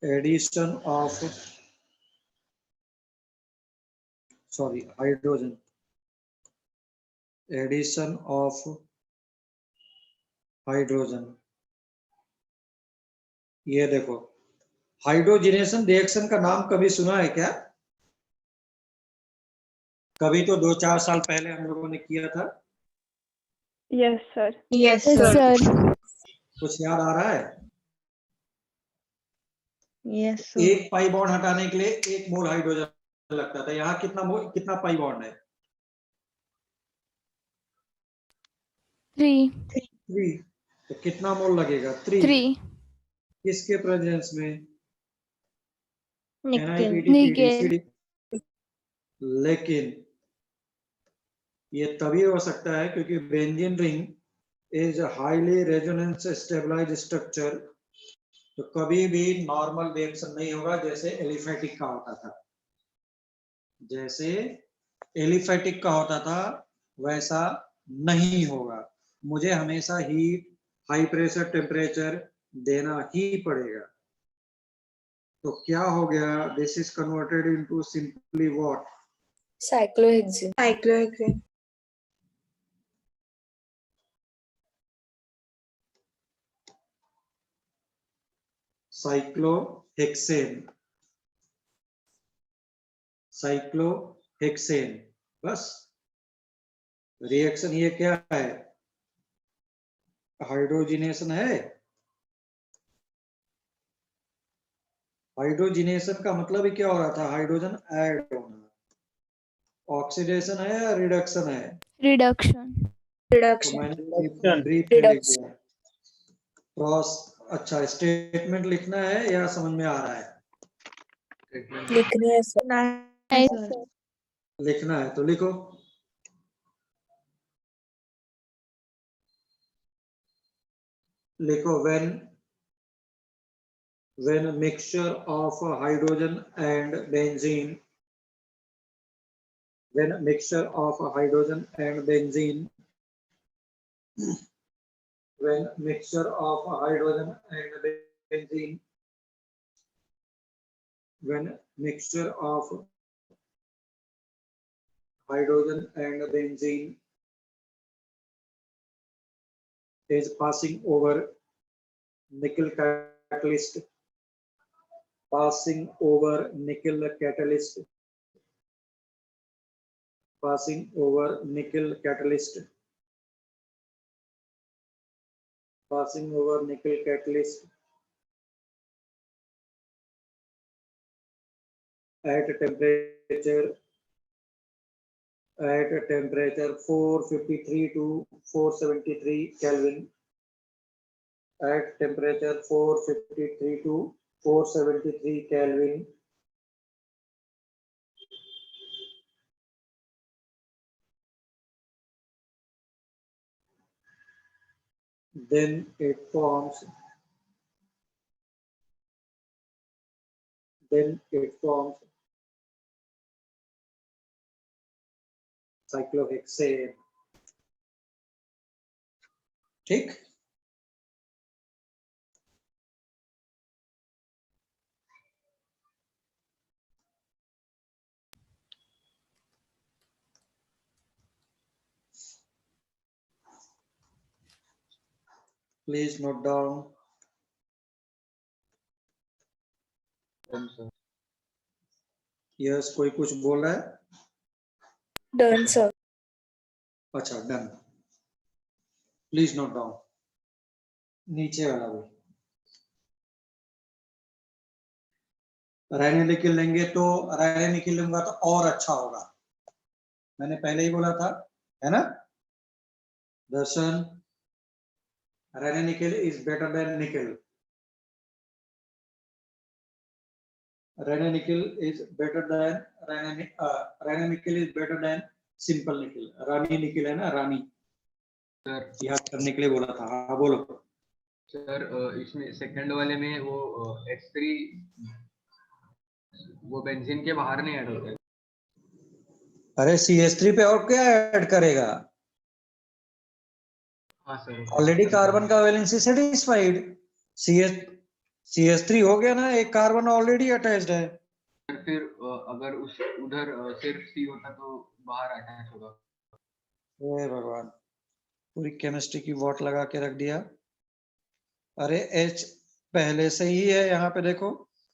addition of sorry hydrogen, addition of hydrogen. ये देखो, हाइड्रोजिनेशन रिएक्शन का नाम कभी सुना है क्या? कभी तो 2-4 साल पहले हम लोगों ने किया था। Yes, sir. Yes, yes sir. Sir कुछ याद आ रहा है? Yes, sir. एक पाई बॉन्ड हटाने के लिए 1 मोल हाइड्रोजन लगता था। यहाँ कितना पाई बॉन्ड है? 3 3। तो कितना मोल लगेगा? 3। 3 किसके प्रेजेंस में? Nickel. NiPT, nickel PDCD। लेकिन ये तभी हो सकता है क्योंकि benzene ring is highly resonance stabilise structure. तो कभी भी नॉर्मल रिएक्शन नहीं होगा जैसे एलिफेटिक का होता था। जैसे एलिफेटिक का होता था वैसा नहीं होगा। मुझे हमेशा हीट, हाई प्रेशर, टेम्परेचर देना ही पड़ेगा। तो क्या हो गया, this is converted into simply what, Cyclohexane. Cyclohexane. Cyclohexane. Cyclohexane, बस। रिएक्शन ये क्या है, हाइड्रोजिनेशन है। हाइड्रोजिनेशन का मतलब ही क्या हो रहा था, हाइड्रोजन ऐड होना। ऑक्सीडेशन है या रिडक्शन है? रिडक्शन तो Reduction. मैंने ब्रीफ में लिख Reduction. दिया। अच्छा, स्टेटमेंट लिखना है या समझ में आ रहा है? लिखने हैं सर। Nice, sir. लिखना है तो लिखो। लिखो, when mixture of hydrogen and benzene, when mixture of hydrogen and benzene, when mixture of hydrogen and benzene, when mixture of hydrogen and benzene is passing over nickel catalyst, passing over nickel catalyst, passing over nickel catalyst, passing over nickel catalyst at temperature 453 to 473 Kelvin, at temperature 453 to 473 Kelvin, then it forms then it forms cyclohexane. ठीक, please note down. Done, sir. Yes, कोई कुछ बोल रहा है? Done, sir. अच्छा, done. Please note down. नीचे वाला भी रहने निकल लेंगे तो रहने निकल लूंगा तो और अच्छा होगा. मैंने पहले ही बोला था, है ना दर्शन? रहने निकल इज बेटर देन निकल. रहने निकल इज बेटर देन रहने निकल इज बेटर देन सिंपल निकल. रानी निकल है ना, रानी सर याद करने के लिए बोला था. हाँ बोलो. सर इसमें सेकंड वाले में वो H3 वो बेंजीन के बाहर नहीं ऐड होता है. अरे CH3 पे और क्या ऐड करेगा? हाँ सर. ऑलरेडी कार्बन का वैलेंसी सेटिस्फाइड. CH3 हो गया ना, एक कार्बन ऑलरेडी अटैच्ड है. फिर अगर उस उधर सिर्फ C होता तो बाहर अटैच होगा. हे भगवान, पूरी केमिस्ट्री की वॉट लगा के रख दिया. अरे H पहले से ही है, यहाँ पे देखो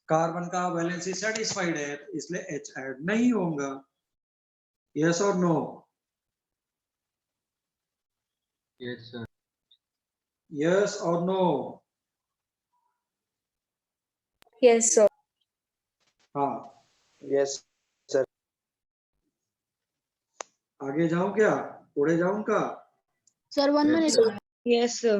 कार्बन का वैलेंसी सेटिस्फाइड है, इसलिए H ऐड नहीं होगा. यस और नो? Yes sir. यस और नो? Yes, sir. हाँ, यस सर. आगे जाऊं क्या? उड़े जाऊं का? Sir 1 minute. Yes, sir.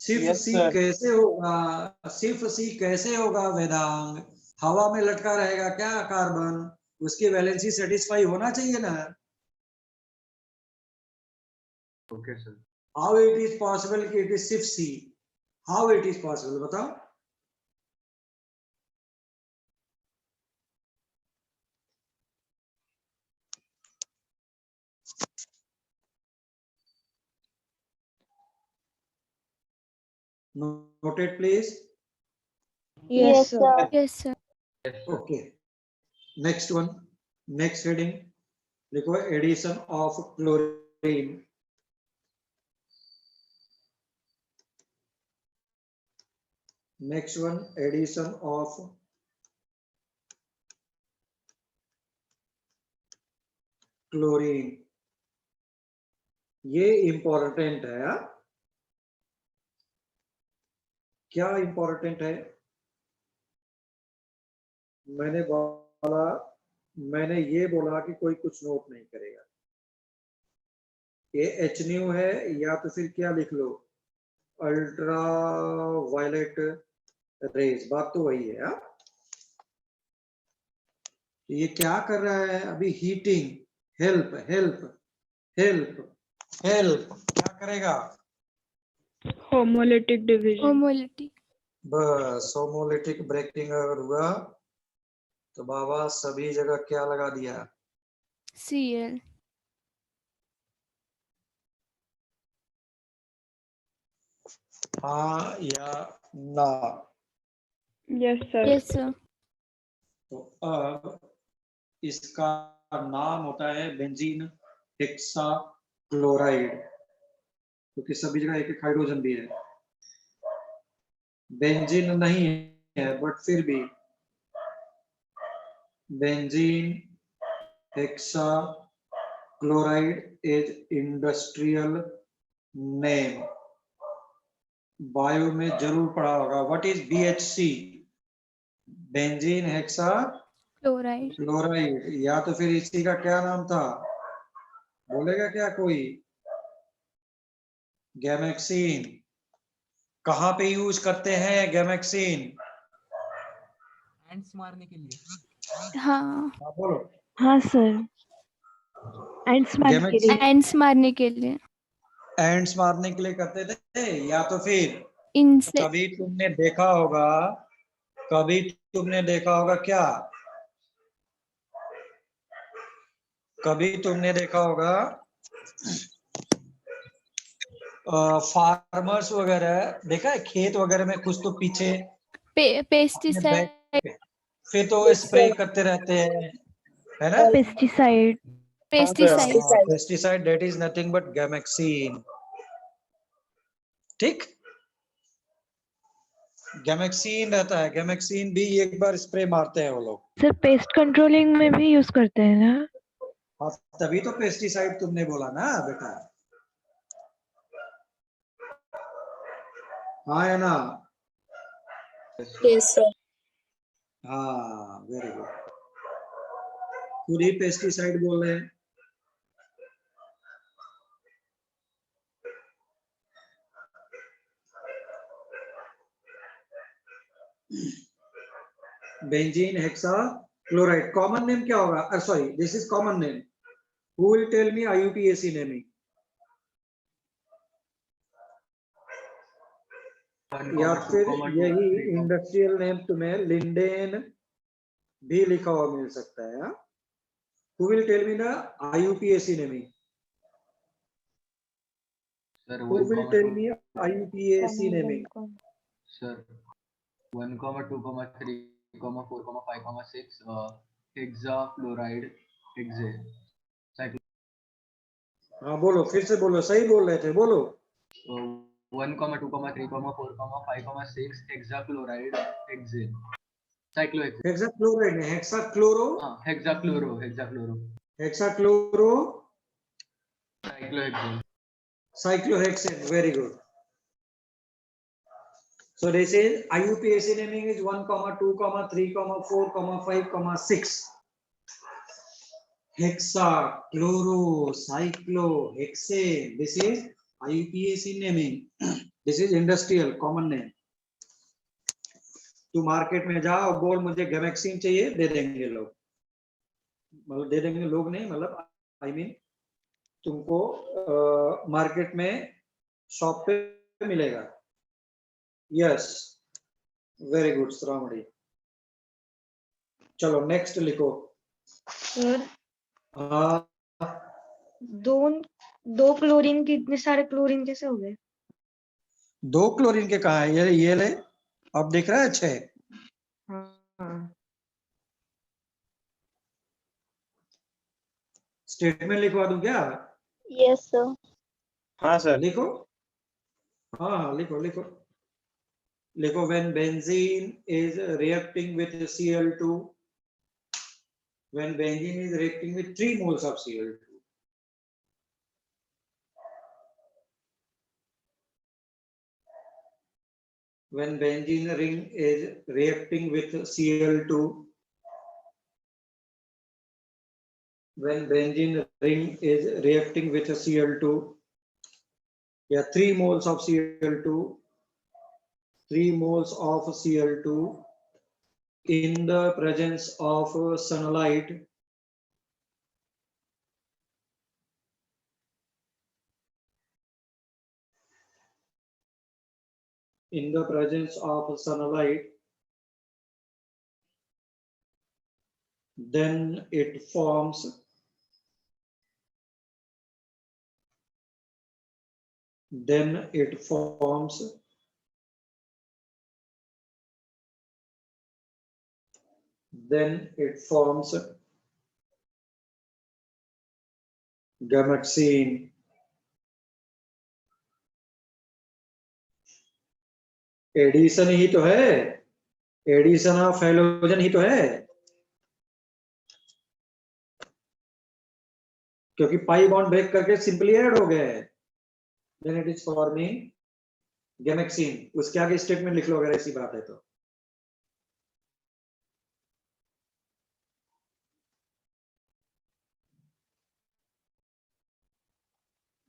सिर्फ Yes, सी sir. कैसे होगा? सिर्फ सी कैसे होगा वेदांग? हवा में लटका रहेगा क्या कार्बन? उसकी वैलेंसी सेटिस्फाई होना चाहिए ना. Okay sir. How it is possible कि इट इज सिर्फ सी? हाउ इट इज पॉसिबल बताओ. Noted, please. Yes, sir. Yes, sir. Okay. Next one. Next heading. देखो addition of chlorine. Next one, addition of chlorine. ये important है. हा? क्या important है? मैंने ये बोला कि कोई कुछ नोट नहीं करेगा. ये H न्यू है या तो फिर क्या लिख लो, अल्ट्रा वायलेट रेज. बात तो वही है. हा? ये क्या कर रहा है अभी? Heating. Help help help help. क्या करेगा? Homolytic division. Homolytic. बस होमोलिटिक ब्रेकिंग अगर हुआ तो बाबा सभी जगह क्या लगा दिया? Cl. हाँ या ना? Yes, sir. Yes, sir. तो अब इसका नाम होता है बेंजीन हेक्सा क्लोराइड, क्योंकि सभी जगह एक एक हाइड्रोजन भी है. बेंजीन नहीं है बट फिर भी benzene hexa chloride is industrial name. Bio में जरूर पढ़ा होगा. What is BHC? Benzene hexa Chloride. Chloride. या तो फिर इसी का क्या नाम था? बोलेगा क्या कोई? गैमेक्सिन. कहाँ पे यूज करते हैं गैमेक्सिन? एंड्स मारने के लिए. हाँ. हाँ बोलो. हाँ सर. एंड्स मारने के लिए. Ants मारने के लिए. एंड्स मारने के लिए करते थे, या तो फिर इनसे. कभी तुमने देखा होगा, कभी तुमने देखा होगा क्या, कभी तुमने देखा होगा फार्मर्स वगैरह देखा है खेत वगैरह में कुछ तो पीछे अपने पेस्टिसाइड बैग पे, फिर तो स्प्रे करते रहते हैं, है ना? Pesticide. Pesticide pesticide that is nothing but Gammexane. ठीक, गैमेक्सीन रहता है, गैमेक्सीन भी एक बार स्प्रे मारते हैं वो लोग। सर पेस्ट कंट्रोलिंग में भी यूज करते हैं ना? हाँ, तभी तो पेस्टिसाइड तुमने बोला ना बेटा, हाँ है ना? Yes, sir. हाँ वेरी गुड, खुद ही पेस्टिसाइड बोल रहे हैं। Benzene hexachloride, common name क्या होगा? Sorry, this is common name. Who will tell me IUPAC naming? या फिर यही इंडस्ट्रियल नेम तुम्हें लिंडेन भी लिखा हुआ मिल सकता है। Who will tell me the IUPAC naming? Sir, Who will tell me IUPAC naming? Sir, 1, 2, 3, 4, 5, 6, hexafluoride, hexa. हाँ बोलो, फिर से बोलो, सही बोल रहे थे, बोलो। 1, 2, 3, 4, 5, 6, hexafluoride, hexa. Cyclohexane. हेक्साक्लोराइड नहीं, हेक्साक्लोरो, हाँ, hexachloro. हेक्साक्लोरो Cyclohexane. cyclohexane, very good. So this is IUPAC naming is 1, 2, 3, 4, 5, 6. Hexa, chloro, cyclohexane. This is IUPAC naming. This is industrial common name. तू मार्केट में जा और बोल मुझे गैमेक्सीन चाहिए, दे देंगे लोग, मतलब दे देंगे लोग नहीं, मतलब आई मीन तुमको मार्केट में शॉप पे मिलेगा। Yes, very good Shravani. चलो नेक्स्ट लिखो। सर हाँ, दो क्लोरीन के इतने सारे क्लोरीन कैसे हो गए? 2 क्लोरीन के कहा है? ये ले, अब दिख रहा है 6। हाँ स्टेटमेंट लिखवा दूं क्या? Yes sir. हाँ सर। लिखो, हाँ लिखो लिखो लिखो। When benzene is reacting with Cl2, when benzene is reacting with 3 moles of Cl2, when benzene ring is reacting with Cl2, when benzene ring is reacting with Cl2, yeah, 3 moles of Cl2, 3 moles of Cl2 in the presence of sunlight, in the presence of sunlight, then it forms gammexane. Addition ही तो है, addition of halogen ही तो है, क्योंकि pi bond break करके simply add हो गए, then it is forming gammexane. उसके आगे स्टेटमेंट लिख लो अगर ऐसी बात है तो।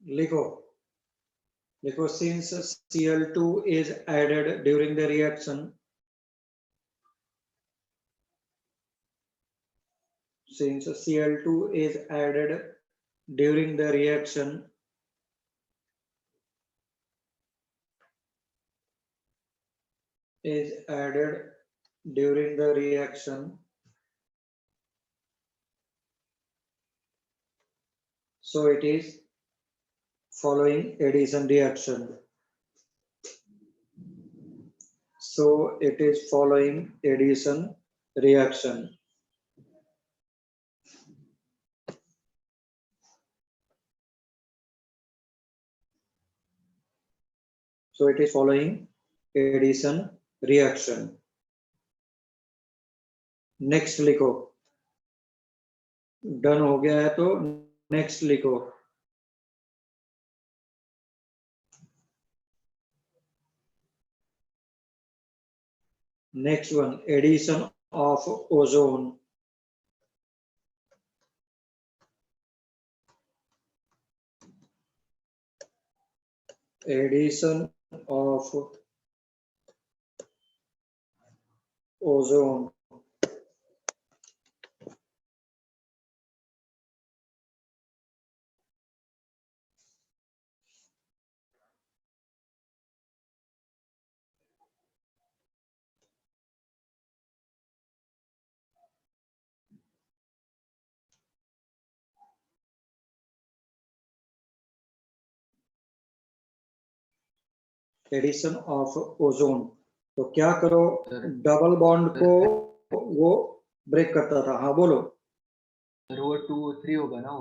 लिखो लिखो, since Cl2 is added during the reaction, since Cl2 is added during the reaction, during the reaction. So it is following addition reaction. So it is following addition reaction. So it is following addition reaction. Next लिखो. Done हो गया है तो next लिखो. Next one, addition of ozone. Addition of ozone. Addition of ozone. तो क्या करो, double bond को वो ब्रेक करता था. हाँ बोलो. सर वो 2 3 होगा ना.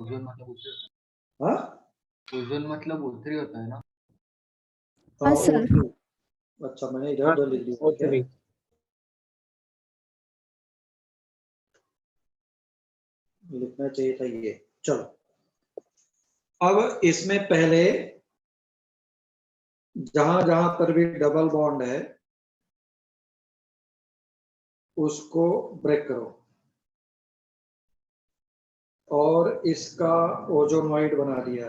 ओजोन मतलब O3. हाँ, ओजोन मतलब O3 होता है ना. हाँ सर. O2. अच्छा, मैंने इधर उधर लिख दिया. O3. लिखना चाहिए था ये. चलो, अब इसमें पहले जहां जहां पर भी डबल बॉन्ड है उसको ब्रेक करो और इसका ओजोनॉइड बना दिया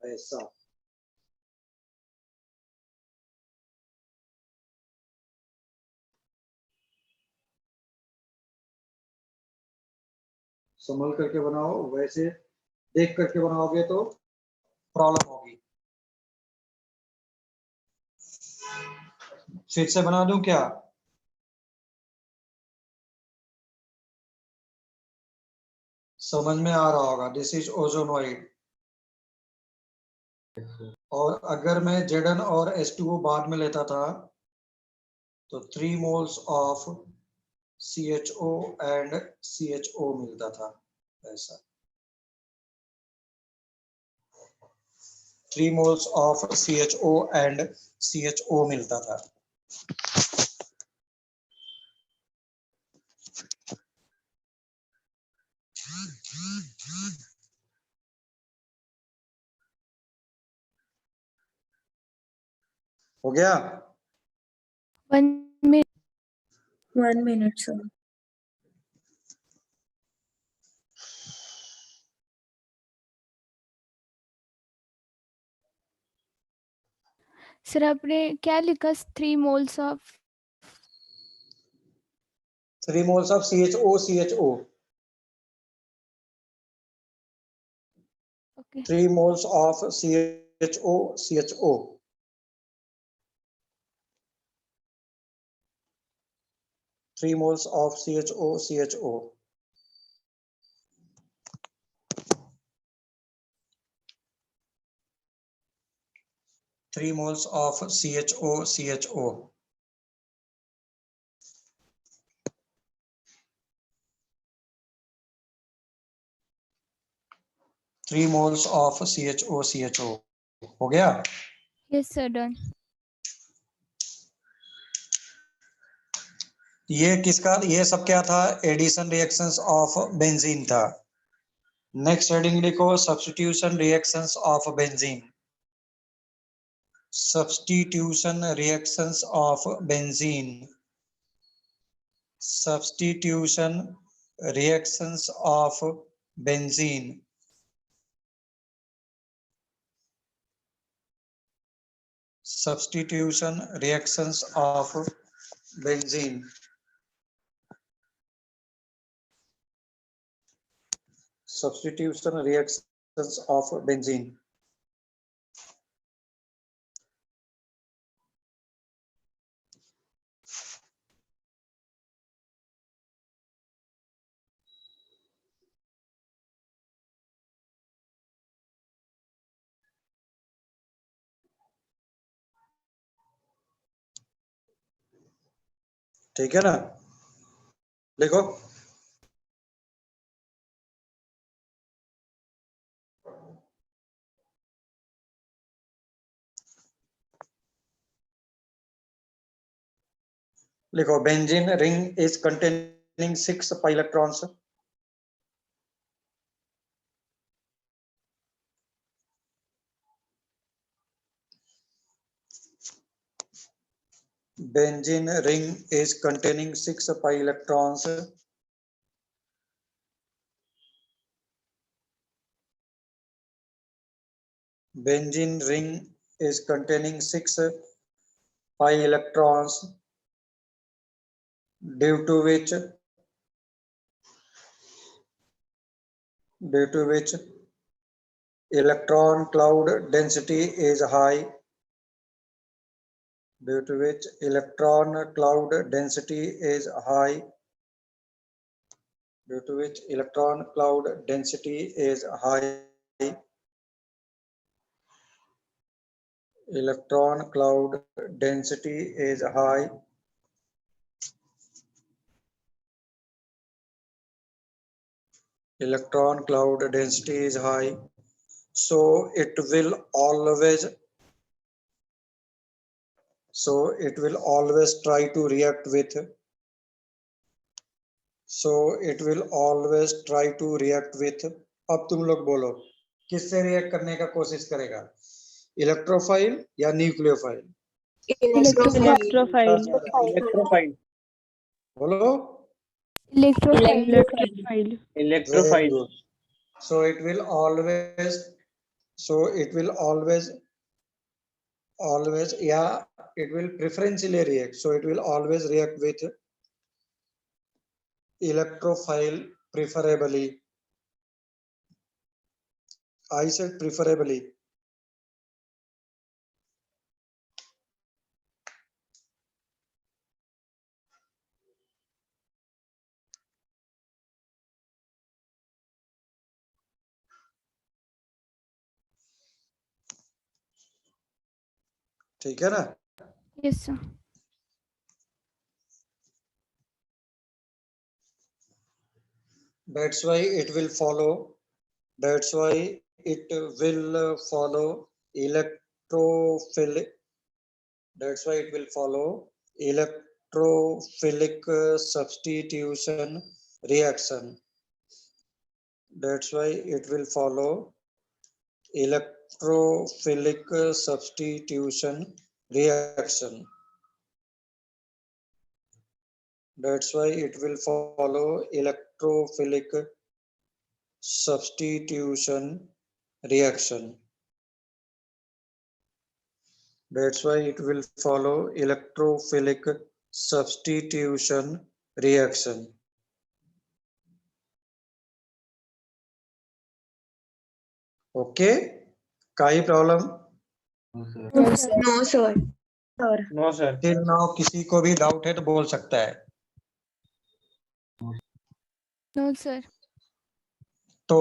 ऐसा. संभल करके बनाओ, वैसे देख करके बनाओगे तो प्रॉब्लम होगी. फिर से बना दूं क्या? समझ में आ रहा होगा. This is ozonide. और अगर मैं Zn और H2O बाद में लेता था तो 3 moles of CHO and CHO मिलता था ऐसा. 3 moles of CHO and CHO मिलता था. हो गया? 1 minute. 1 minute, sir. सर आपने क्या लिखा? 3 moles of 3 moles of CHO. okay. 3 moles of CHO. 3 moles of CHO. 3 moles of CHO. 3 moles of CHO. हो गया? Yes sir, done. ये किसका, ये सब क्या था? एडिशन रिएक्शंस ऑफ बेंजीन था. नेक्स्ट हेडिंग लिखो, substitution reactions of benzene. Substitution reactions of benzene. Substitution reactions of benzene. Substitution reactions of benzene. Substitution reactions of benzene. ठीक है ना, लिखो। लिखो benzene ring is containing 6 pi electrons. Benzene ring is containing 6 pi electrons. Benzene ring is containing 6 pi electrons, due to which electron cloud density is high. Due to which electron cloud density is high. Due to which electron cloud density is high. Electron cloud density is high. Electron cloud density is high, so it will always try to react with. अब तुम लोग बोलो किससे react करने का कोशिश करेगा, electrophile या न्यूक्लियोफाइल? Electrophile. बोलो। Electrophile. Very good. So it will preferentially react. So it will always react with electrophile preferably. I said preferably. ठीक है ना? Yes, sir. That's why it will follow electrophilic. That's why it will follow electrophilic substitution reaction. That's why it will follow electrophilic substitution reaction. That's why it will follow electrophilic substitution reaction. That's why it will follow electrophilic substitution reaction. Okay? काही problem? No, sir. No sir. Till now किसी को भी doubt है तो बोल सकता है। No, sir. तो